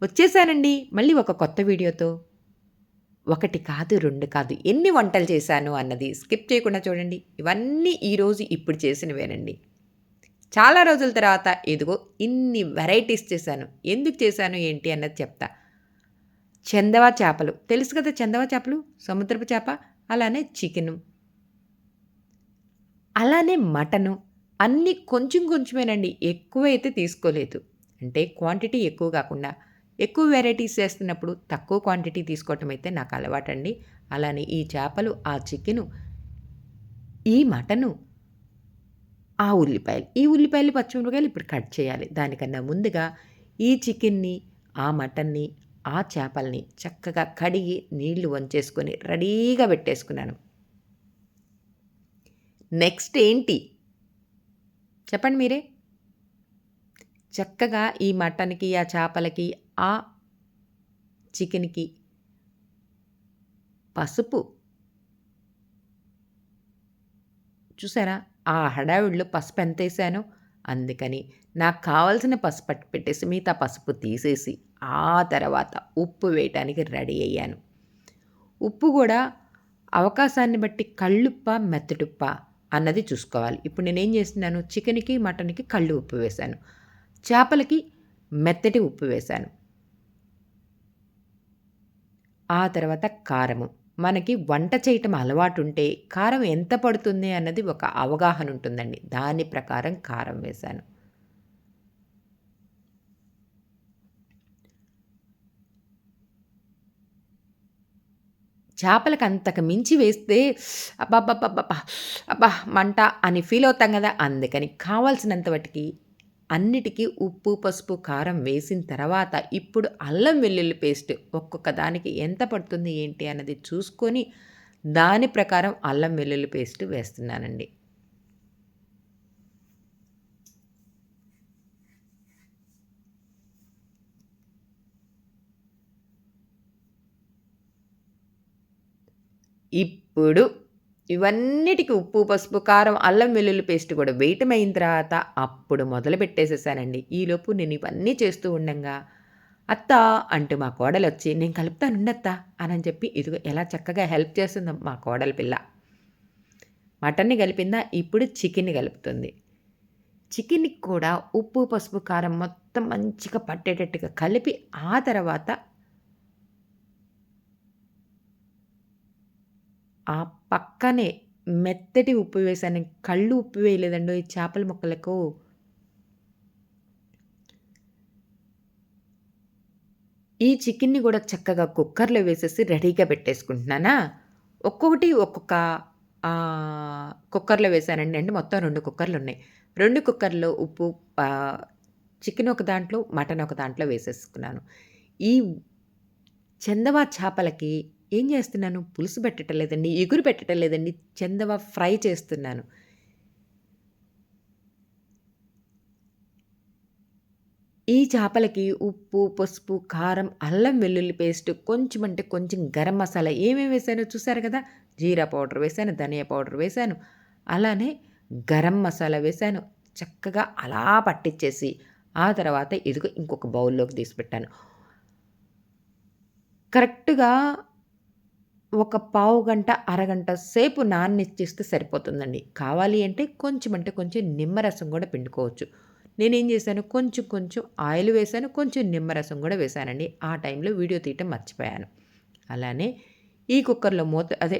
వచ్చేసానండి మళ్ళీ ఒక కొత్త వీడియోతో. ఒకటి కాదు, 2 కాదు, ఎన్ని వంటలు చేశాను అన్నది స్కిప్ చేయకుండా చూడండి. ఇవన్నీ ఈరోజు ఇప్పుడు చేసినవేనండి. చాలా రోజుల తర్వాత ఇదిగో ఇన్ని వెరైటీస్ చేశాను. ఎందుకు చేశాను ఏంటి అన్నది చెప్తా. చందవ చేపలు తెలుసు కదా! చందవ చేపలు సముద్రపు చేప. అలానే చికెను. అలానే మటను. అన్నీ కొంచెం కొంచెమేనండి. ఎక్కువైతే తీసుకోలేదు. అంటే క్వాంటిటీ ఎక్కువ గాకుండా, ఎక్కువ వెరైటీస్ చేస్తున్నప్పుడు తక్కువ క్వాంటిటీ తీసుకోవటం అయితే నాకు అలవాటండి. అలానే ఈ చేపలు, ఆ చికెను, ఈ మటను, ఆ ఉల్లిపాయలు. ఈ ఉల్లిపాయలు, పచ్చిమిరపకాయలు ఇప్పుడు కట్ చేయాలి. దానికన్నా ముందుగా ఈ చికెన్‌ని, ఆ మటన్‌ని, ఆ చేపల్ని చక్కగా కడిగి నీళ్లు వంచేసుకొని రెడీగా పెట్టేసుకున్నాను. నెక్స్ట్ ఏంటి? చెప్పండి మీరే? చక్కగా ఈ మటన్‌కి, ఆ చేపలకి, ఆ చికెన్‌కి పసుపు చూసారా? ఆ హడావిడిలో పసుపెంతేసానో, అందుకని నాకు కావాల్సిన పసుపు పట్టి పెట్టేసి, మిగతా పసుపు తీసేసి, ఆ తర్వాత ఉప్పు వేయటానికి రెడీ అయ్యాను. ఉప్పు గూడా అవకాశాన్ని బట్టి కళ్ళుప్పా, మెత్తటుప్పా అన్నది చూసుకోవాలి. ఇప్పుడు నేనేం చేస్తున్నాను, చికెన్‌కి, మటన్‌కి కళ్ళు ఉప్పు వేశాను. చేపలకి మెత్తటి ఉప్పు వేశాను. ఆ తర్వాత కారము. మనకి వంట చేయటం అలవాటుంటే కారం ఎంత పడుతుంది అన్నది ఒక అవగాహన ఉంటుందండి. దాని ప్రకారం కారం వేశాను. చేపలకి అంతకు మించి వేస్తే అబ్బబ్బబ్బబ్బబ్బా! అబ్బా! మంట అని ఫీల్ అవుతాం గదా! అందుకని కావాల్సినంత మటికి అన్నిటికి ఉప్పు, పసుపు, కారం వేసిన తర్వాత ఇప్పుడు అల్లం వెల్లుల్లి పేస్ట్ ఒక్కొక్క దానికి ఎంత పడుతుంది ఏంటి అన్నది చూసుకొని దాని ప్రకారం అల్లం వెల్లుల్లి పేస్ట్ వేస్తున్నానండి. ఇప్పుడు ఇవన్నిటికి ఉప్పు, పసుపు, కారం, అల్లం వెల్లుల్లి పేస్ట్ కూడా వేయటమైన తర్వాత అప్పుడు మొదలుపెట్టేసేసానండి. ఈలోపు నేను ఇవన్నీ చేస్తూ ఉండంగా, "అత్తా" అంటూ మా కోడలొచ్చి, "నేను కలుపుతానుండత్తా" అనని చెప్పి ఇదిగో ఎలా చక్కగా హెల్ప్ చేస్తుందో మా కోడలి పిల్ల. మటన్‌ని కలిపిందా, ఇప్పుడు చికెన్‌ని కలుపుతుంది. చికెన్‌కి కూడా ఉప్పు, పసుపు, కారం మొత్తం మంచిగా పట్టేటట్టుగా కలిపి ఆ తర్వాత ఆ పక్కనే మెత్తటి ఉప్పు వేశాను. కళ్ళు ఉప్పు వేయలేదండోయ్ చేపల ముక్కలకు. ఈ చికెన్‌ని గూడా చక్కగా కుక్కర్‌లో వేసేసి రెడీగా పెట్టేసుకుంటున్నానా, ఒక్కొక్కటి ఒక్కొక్క కుక్కర్‌లో వేశానండి. అంటే మొత్తం 2 కుక్కర్‌లున్నాయి. 2 కుక్కర్‌లో ఉప్పు ఆహ్, చికెన్ ఒక దాంట్లో, మటన్ ఒక దాంట్లో వేసేసుకున్నాను. ఈ చందవ చేపలకి ఏం చేస్తున్నాను, పులుసు పెట్టటం లేదండి, ఇగురు పెట్టటం లేదండి, చందవ ఫ్రై చేస్తున్నాను. ఈ చేపలకి ఉప్పు, పసుపు, కారం, అల్లం వెల్లుల్లి పేస్ట్, కొంచెం అంటే కొంచెం గరం మసాలా ఏమేమి వేశానో చూసారు కదా! జీరా పౌడర్ వేశాను, ధనియా పౌడర్ వేశాను. అలానే గరం మసాలా వేశాను. చక్కగా అలా పట్టిచ్చేసి, ఆ తర్వాత ఇదిగో ఇంకొక బౌల్‌లోకి తీసి పెట్టాను. కరెక్ట్‌గా ఒక పావుగంట, అరగంట సేపు నాననిచ్చేస్తే సరిపోతుందండి. కావాలి అంటే కొంచెం అంటే కొంచెం నిమ్మరసం గూడా పిండుకోవచ్చు. నేనేం జేశాను, కొంచెం కొంచెం ఆయిల్ వేశాను, కొంచెం నిమ్మరసం గూడా వేశానండి. ఆ టైంలో వీడియో తీయటం మర్చిపోయాను. అలానే ఈ కుక్కర్‌లో మూత అదే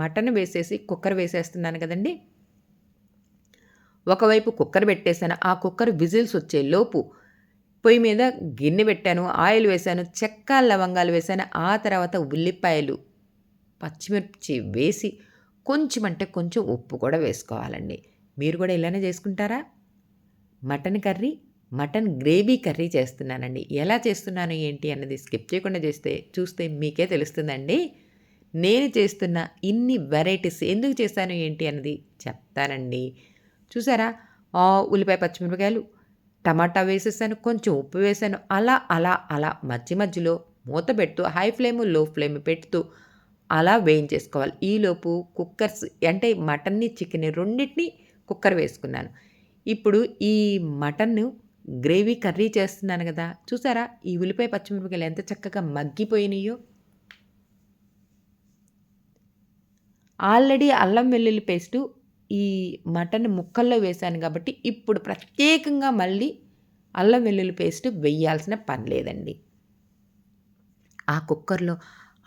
మటన్ వేసేసి కుక్కర్ వేసేస్తున్నాను గదండీ! ఒకవైపు కుక్కర్ పెట్టేసాను. ఆ కుక్కర్ విజిల్స్ వచ్చేలోపు పొయ్యి మీద గిన్నె పెట్టాను. ఆయిల్ వేశాను. చెక్క, లవంగాలు వేశాను. ఆ తర్వాత ఉల్లిపాయలు, పచ్చిమిర్చి వేసి కొంచెం అంటే కొంచెం ఉప్పు కూడా వేసుకోవాలండి. మీరు కూడా ఇలానే చేసుకుంటారా? Mutton curry, mutton gravy curry చేస్తున్నానండి. ఎలా చేస్తున్నాను ఏంటి అన్నది స్కిప్ చేయకుండా చూస్తే మీకే తెలుస్తుందండి. నేను చేస్తున్న ఇన్ని వెరైటీస్ ఎందుకు చేశాను ఏంటి అన్నది చెప్తానండి. చూసారా? ఉల్లిపాయ, పచ్చిమిరపకాయలు, టమాటా వేసేసాను. కొంచెం ఉప్పు వేశాను. అలా మధ్య మధ్యలో మూత పెడుతూ హై ఫ్లేమ్, లో ఫ్లేమ్ పెడుతూ అలా వేయించేసుకోవాలి. ఈలోపు కుక్కర్స్ అంటే మటన్‌ని, చికెన్‌ని రెండిటిని కుక్కర్ వేసుకున్నాను. ఇప్పుడు ఈ మటన్ను గ్రేవీ కర్రీ చేస్తున్నాను కదా! చూసారా ఈ ఉల్లిపాయ, పచ్చిమిరపకాయలు ఎంత చక్కగా మగ్గిపోయినాయో. ఆల్రెడీ అల్లం వెల్లుల్లి పేస్టు ఈ మటన్ ముక్కల్లో వేశాను కాబట్టి ఇప్పుడు ప్రత్యేకంగా మళ్ళీ అల్లం వెల్లుల్లి పేస్ట్ వెయ్యాల్సిన పని లేదండి. ఆ కుక్కర్‌లో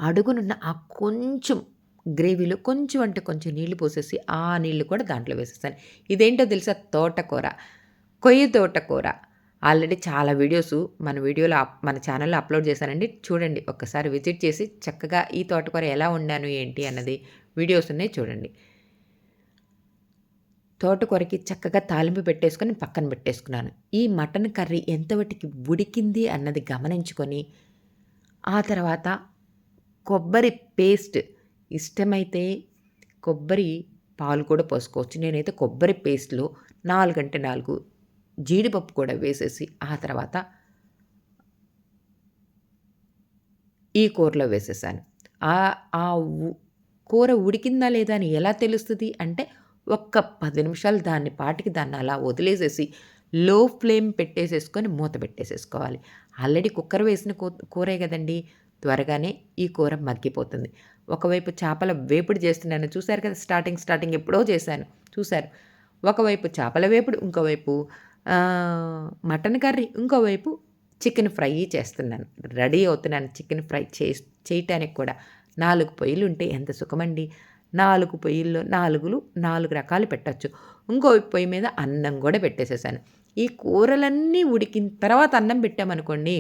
అడుగునున్న ఆ కొంచెం గ్రేవీలో కొంచెం అంటే కొంచెం నీళ్లు పోసేసి, ఆ నీళ్లు కూడా దాంట్లో వేసేసాను. ఇదేంటో తెలుసా? తోటకూర. కొయ్య తోటకూర. ఆల్రెడీ చాలా వీడియోసు మన ఛానల్‌లో అప్‌లోడ్ చేశానండి. చూడండి ఒక్కసారి విజిట్ చేసి చక్కగా ఈ తోటకూర ఎలా వండాను ఏంటి అన్నది వీడియోస్ ఉన్నాయి చూడండి. తోటకూరకి చక్కగా తాలింపు పెట్టేసుకొని పక్కన పెట్టేసుకున్నాను. ఈ మటన్ కర్రీ ఎంతవటికి ఉడికింది అన్నది గమనించుకొని, ఆ తర్వాత కొబ్బరి పేస్ట్ ఇష్టమైతే కొబ్బరి పాలు కూడా పోసుకోవచ్చు. నేనైతే కొబ్బరి పేస్ట్‌లో 4 అంటే 4 జీడిపప్పు కూడా వేసేసి, ఆ తర్వాత ఈ కూరలో వేసేసాను. ఆహ్, ఆ ఉ కూర ఉడికిందా లేదా అని ఎలా తెలుస్తది అంటే, ఒక్క 10 నిమిషాలు దాన్ని అలా వదిలేసేసి, లో ఫ్లేమ్ పెట్టేసేసుకొని మూత పెట్టేసేసుకోవాలి. ఆల్రెడీ కుక్కర్ వేసిన కూరే గదండీ! త్వరగానే ఈ కూర మగ్గిపోతుంది. ఒకవైపు చేపల వేపుడు చేస్తున్నాను. చూసారు కదా! స్టార్టింగ్ ఎప్పుడో చేశాను. చూసారు. ఒకవైపు చేపల వేపుడు, ఇంకోవైపు మటన్ కర్రీ, ఇంకోవైపు చికెన్ ఫ్రై చేస్తున్నాను. రెడీ అవుతున్నాను చికెన్ ఫ్రై చేయటానికి కూడా. 4 పొయ్యిలుంటే ఎంత సుఖమండి. 4 పొయ్యిల్లో 4 రకాలు పెట్టొచ్చు. ఇంకో పొయ్యి మీద అన్నం గూడా పెట్టేసేసాను. ఈ కూరలన్నీ ఉడికిన తర్వాత అన్నం పెట్టామనుకోండి,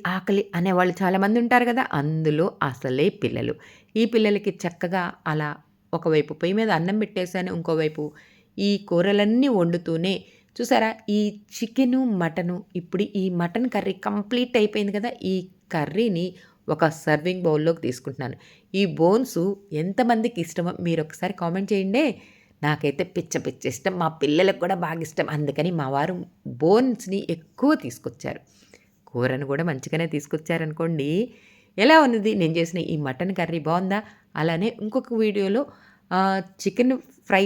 ఆకలి అనేవాళ్ళు చాలామంది ఉంటారు గదా! అందులో అసలే పిల్లలు. ఈ పిల్లలకి చక్కగా అలా ఒకవైపు పొయ్యి మీద అన్నం పెట్టేసాను. ఇంకోవైపు ఈ కూరలన్నీ వండుతూనే చూసారా ఈ చికెను, మటను ఇప్పుడు ఈ మటన్ కర్రీ కంప్లీట్ అయిపోయింది కదా! ఈ కర్రీని ఒక సర్వింగ్ బౌల్‌లోకి తీసుకుంటున్నాను. ఈ బోన్సు ఎంతమందికి ఇష్టమో మీరొకసారి కామెంట్ చేయండే. నాకైతే పిచ్చ ఇష్టం. మా పిల్లలకు కూడా బాగా ఇష్టం. అందుకని మా వారు బోన్స్‌ని ఎక్కువ తీసుకొచ్చారు. కూరను కూడా మంచిగానే తీసుకొచ్చారనుకోండి. ఎలా ఉన్నది నేను చేసిన ఈ మటన్ కర్రీ బావుందా? అలానే ఇంకొక వీడియోలో చికెన్ ఫ్రై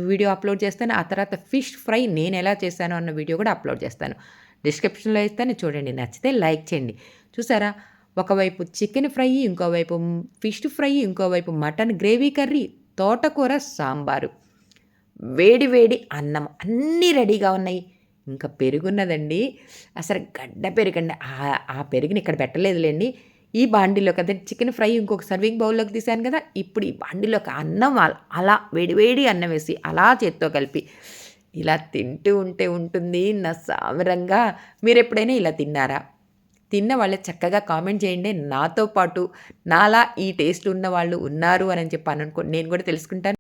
వీడియో అప్‌లోడ్ చేస్తాను. ఆ తర్వాత ఫిష్ ఫ్రై నేనెలా చేశానో అన్న వీడియో కూడా అప్‌లోడ్ చేస్తాను. డిస్క్రిప్షన్‌లో ఇస్తాను చూడండి. నచ్చితే లైక్ చేయండి. చూసారా? ఒకవైపు చికెన్ ఫ్రై, ఇంకోవైపు ఫిష్ ఫ్రై, ఇంకోవైపు మటన్ గ్రేవీ కర్రీ, తోటకూర, సాంబారు, వేడి వేడి అన్నం అన్నీ రెడీగా ఉన్నాయి. ఇంకా పెరుగున్నదండి. అసలు గడ్డ పెరుగండి. ఆ పెరుగుని ఇక్కడ పెట్టలేదులెండి. ఈ బాండీలో కదా చికెన్ ఫ్రై ఇంకొక సర్వింగ్ బౌల్‌లోకి తీశాను కదా! ఇప్పుడు ఈ బాండీలోకి అన్నం అలా వేడి వేడి అన్నం వేసి అలా చేత్తో కలిపి ఇలా తింటూ ఉంటే ఉంటుంది నా సామిరంగా. మీరెప్పుడైనా ఇలా తిన్నారా? తిన్న వాళ్ళు చక్కగా కామెంట్ చేయండి. నాతో పాటు నాలా ఈ టేస్ట్ ఉన్నవాళ్ళు ఉన్నారు అని చెప్పి నేను కూడా తెలుసుకుంటాను.